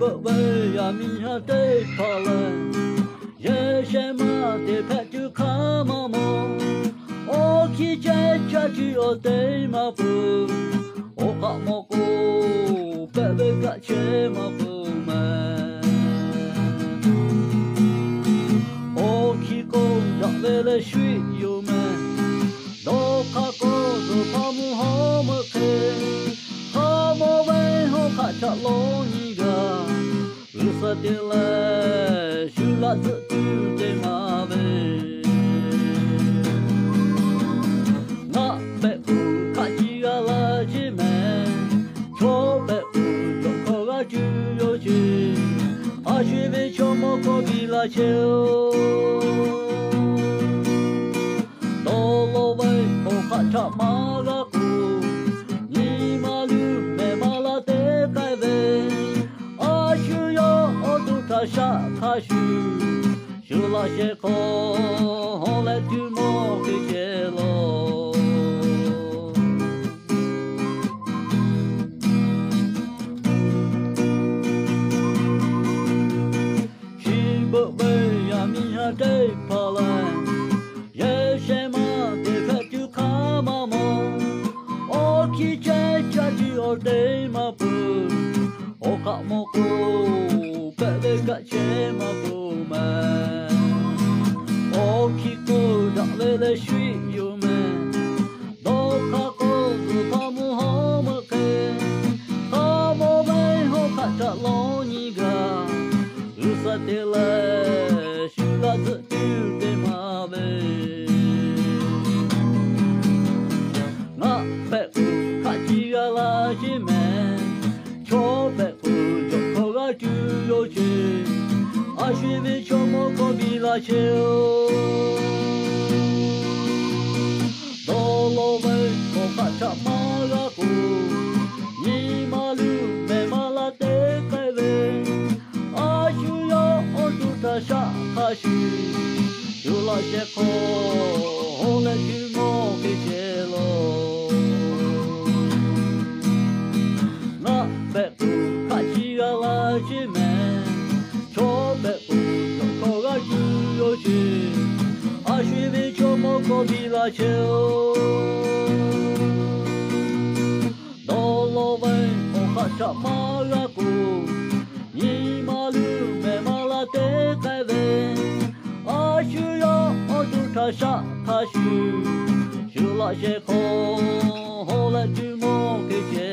beuꞈ呀咪呀得跑了，也什么得拍就看嘛么，我去在家去我得嘛不，我看么个beuꞈ个切嘛不嘛，我去过让为了水有嘛，都看过都怕么好么看。cha lo ni ga usa de la shu la tu de ma ve na be u ka ji ga la ji me cho be u yo ko ga ju yo ji a shi be cho mo ko bi la che o do lo ve o ka cha ma ga ku ni ma lu me ma la下卡许，修那些空，后来就莫给接喽。去beuꞈ呀咪呀得跑来，也什么得拍就看嘛么，我去在家就得嘛不，我看么个。beuꞈ个切嘛不嘛，我去过让为了水有嘛，都看过是他们好么看，他们没好看着老你个，有啥的了，修个子丢的嘛呗，那beuꞈ看几个垃圾们，瞧beuꞈ就靠个就有钱。a shi ve cho mo ko bi la che o do lo ve ko ka cha ma ga ku ni ma lu me ma la te kai ve a shu yo o tu ta sha ka shi yu la che ko ho le ju mo ke che lo na beuꞈ ka chi ga la chi me a shi ve cho mo ko bi la che o do lo ve o ka cha ma ga ku ni ma lu me ma la te kai ve a shu yo o tu ta sha ka shu shu la she ko ho la ju mo ke che